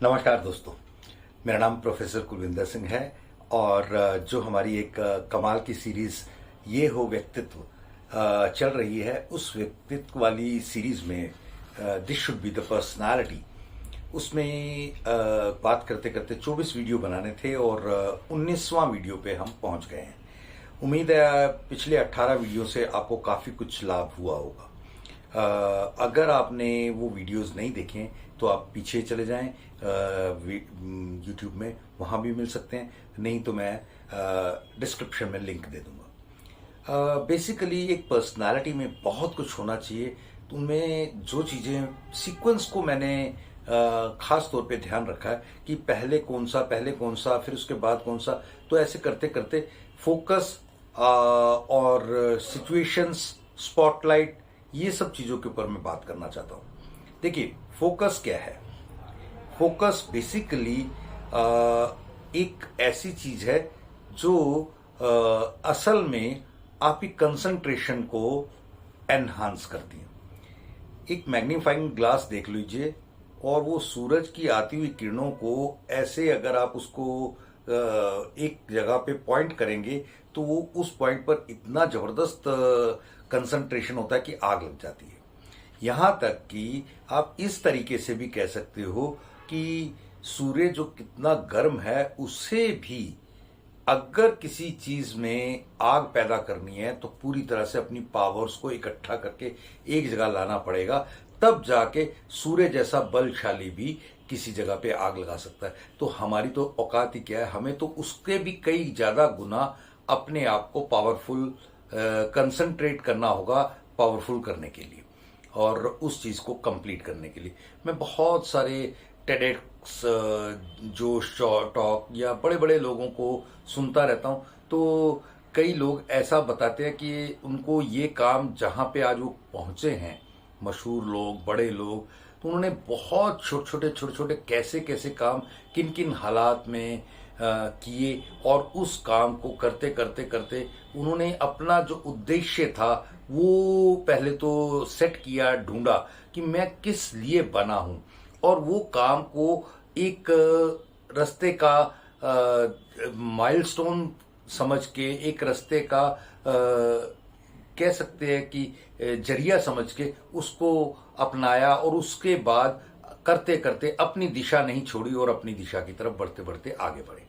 नमस्कार दोस्तों, मेरा नाम प्रोफेसर कुलविंदर सिंह है और जो हमारी एक कमाल की सीरीज ये हो व्यक्तित्व चल रही है, उस व्यक्तित्व वाली सीरीज में this should be the personality, उसमें बात करते करते 24 वीडियो बनाने थे और 19वां वीडियो पे हम पहुंच गए हैं। उम्मीद है पिछले 18 वीडियो से आपको काफ़ी कुछ लाभ हुआ होगा। अगर आपने वो वीडियोस नहीं देखे तो आप पीछे चले जाएं, यूट्यूब में वहाँ भी मिल सकते हैं, नहीं तो मैं डिस्क्रिप्शन में लिंक दे दूंगा। बेसिकली एक पर्सनालिटी में बहुत कुछ होना चाहिए, तो उनमें जो चीज़ें सीक्वेंस को मैंने खास तौर पे ध्यान रखा है कि पहले कौन सा फिर उसके बाद कौन सा, तो ऐसे करते करते फोकस और सिचुएशंस, स्पॉटलाइट, ये सब चीज़ों के ऊपर मैं बात करना चाहता हूँ। देखिए, फोकस क्या है? फोकस बेसिकली एक ऐसी चीज है जो असल में आपकी कंसंट्रेशन को एनहांस करती है। एक मैग्नीफाइंग ग्लास देख लीजिए और वो सूरज की आती हुई किरणों को ऐसे अगर आप उसको एक जगह पे पॉइंट करेंगे तो वो उस पॉइंट पर इतना जबरदस्त कंसंट्रेशन होता है कि आग लग जाती है। यहां तक कि आप इस तरीके से भी कह सकते हो कि सूर्य जो कितना गर्म है, उससे भी अगर किसी चीज में आग पैदा करनी है तो पूरी तरह से अपनी पावर्स को इकट्ठा करके एक जगह लाना पड़ेगा, तब जाके सूर्य जैसा बलशाली भी किसी जगह पे आग लगा सकता है। तो हमारी तो औकात ही क्या है, हमें तो उसके भी कई ज्यादा गुना अपने आप को पावरफुल कंसंट्रेट करना होगा, पावरफुल करने के लिए और उस चीज को कंप्लीट करने के लिए। मैं बहुत सारे टेडेक्स जोश टॉक या बड़े बड़े लोगों को सुनता रहता हूं, तो कई लोग ऐसा बताते हैं कि उनको ये काम जहां पे आज वो पहुंचे हैं, मशहूर लोग, बड़े लोग, तो उन्होंने बहुत छोटे छोटे कैसे कैसे काम किन किन हालात में किए और उस काम को करते करते करते उन्होंने अपना जो उद्देश्य था वो पहले तो सेट किया, ढूंढा कि मैं किस लिए बना हूं, और वो काम को एक रास्ते का माइलस्टोन समझ के, एक रास्ते का कह सकते हैं कि जरिया समझ के उसको अपनाया और उसके बाद करते करते अपनी दिशा नहीं छोड़ी और अपनी दिशा की तरफ बढ़ते बढ़ते आगे बढ़े।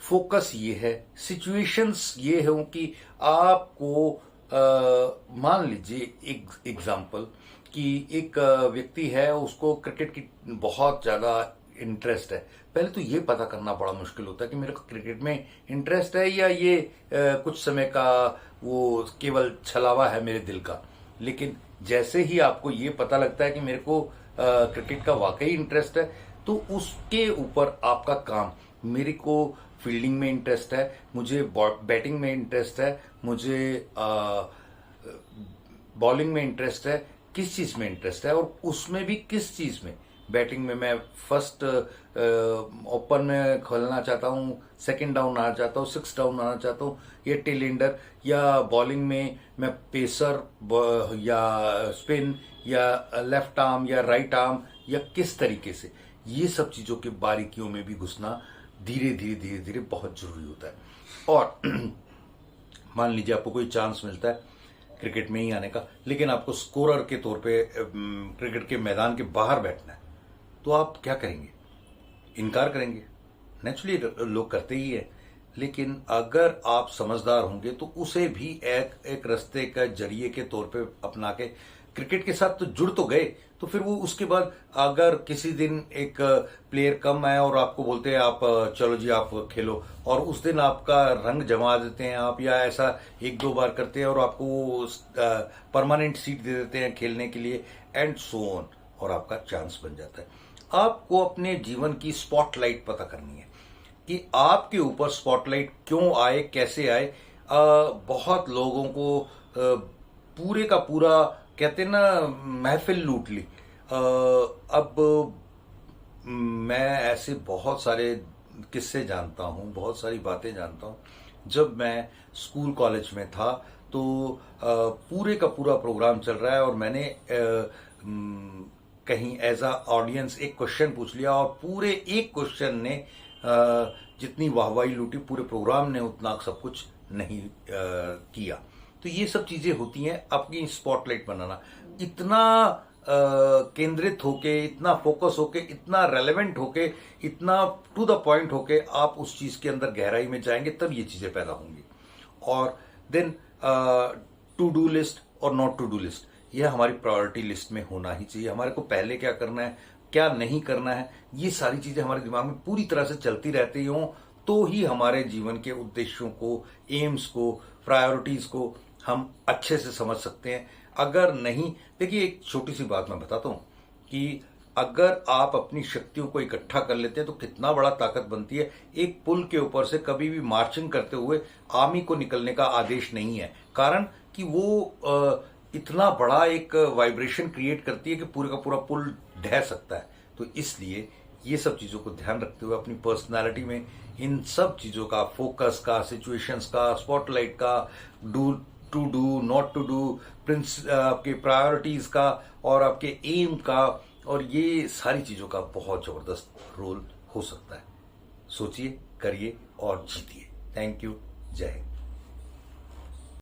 फोकस ये है। सिचुएशंस ये है कि आपको मान लीजिए एक एग्जांपल कि एक व्यक्ति है, उसको क्रिकेट की बहुत ज्यादा इंटरेस्ट है। पहले तो ये पता करना बड़ा मुश्किल होता है कि मेरे को क्रिकेट में इंटरेस्ट है या ये कुछ समय का वो केवल छलावा है मेरे दिल का। लेकिन जैसे ही आपको ये पता लगता है कि मेरे को क्रिकेट का वाकई इंटरेस्ट है, तो उसके ऊपर आपका काम, मेरे को फील्डिंग में इंटरेस्ट है, मुझे बैटिंग में इंटरेस्ट है, मुझे बॉलिंग में इंटरेस्ट है, किस चीज में इंटरेस्ट है और उसमें भी किस चीज में। बैटिंग में मैं फर्स्ट ओपन में खेलना चाहता हूँ, सेकंड डाउन आना चाहता हूँ, 6 डाउन आना चाहता हूँ, या टेल एंडर, या बॉलिंग में मैं पेसर या स्पिन या लेफ्ट आर्म या राइट आर्म या किस तरीके से, ये सब चीजों के बारीकियों में भी घुसना धीरे धीरे बहुत जरूरी होता है। और मान लीजिए आपको कोई चांस मिलता है क्रिकेट में ही आने का, लेकिन आपको स्कोरर के तौर पे क्रिकेट के मैदान के बाहर बैठना है, तो आप क्या करेंगे? इनकार करेंगे। नेचुरली लोग करते ही है। लेकिन अगर आप समझदार होंगे तो उसे भी एक रास्ते का जरिए के तौर पे अपना के क्रिकेट के साथ तो जुड़ तो गए, तो फिर वो उसके बाद अगर किसी दिन एक प्लेयर कम आए और आपको बोलते हैं आप चलो जी आप खेलो, और उस दिन आपका रंग जमा देते हैं आप, या ऐसा 1-2 बार करते हैं और आपको परमानेंट सीट दे देते हैं खेलने के लिए, एंड सो ऑन, और आपका चांस बन जाता है। आपको अपने जीवन की स्पॉटलाइट पता करनी है कि आपके ऊपर स्पॉटलाइट क्यों आए, कैसे आए। बहुत लोगों को पूरे का पूरा कहते हैं ना, महफिल लूट ली। अब मैं ऐसे बहुत सारे किस्से जानता हूँ, बहुत सारी बातें जानता हूँ। जब मैं स्कूल कॉलेज में था तो पूरे का पूरा प्रोग्राम चल रहा है और मैंने कहीं एज अ ऑडियंस एक क्वेश्चन पूछ लिया और पूरे एक क्वेश्चन ने जितनी वाहवाही लूटी पूरे प्रोग्राम ने उतना सब कुछ नहीं किया। तो ये सब चीजें होती हैं। अपनी स्पॉटलाइट बनाना, इतना केंद्रित होके, इतना फोकस होके, इतना रेलेवेंट होके, इतना टू द पॉइंट होके आप उस चीज के अंदर गहराई में जाएंगे, तब ये चीजें पैदा होंगी। और देन टू डू लिस्ट और नॉट टू डू लिस्ट, यह हमारी प्रायोरिटी लिस्ट में होना ही चाहिए। हमारे को पहले क्या करना है, क्या नहीं करना है, ये सारी चीजें हमारे दिमाग में पूरी तरह से चलती रहती हों, तो ही हमारे जीवन के उद्देश्यों को, एम्स को, प्रायोरिटीज को हम अच्छे से समझ सकते हैं। अगर नहीं, देखिए एक छोटी सी बात मैं बताता हूं कि अगर आप अपनी शक्तियों को इकट्ठा कर लेते हैं तो कितना बड़ा ताकत बनती है। एक पुल के ऊपर से कभी भी मार्चिंग करते हुए आर्मी को निकलने का आदेश नहीं है, कारण कि वो इतना बड़ा एक वाइब्रेशन क्रिएट करती है कि पूरे का पूरा पुल ढह सकता है। तो इसलिए ये सब चीजों को ध्यान रखते हुए अपनी पर्सनालिटी में इन सब चीजों का, फोकस का, सिचुएशंस का, स्पॉटलाइट का, to do, not to do, आपके प्रायोरिटीज का और आपके एम का, और ये सारी चीजों का बहुत जबरदस्त रोल हो सकता है। सोचिए, करिए और जीतिए। Thank you. जय हिंद।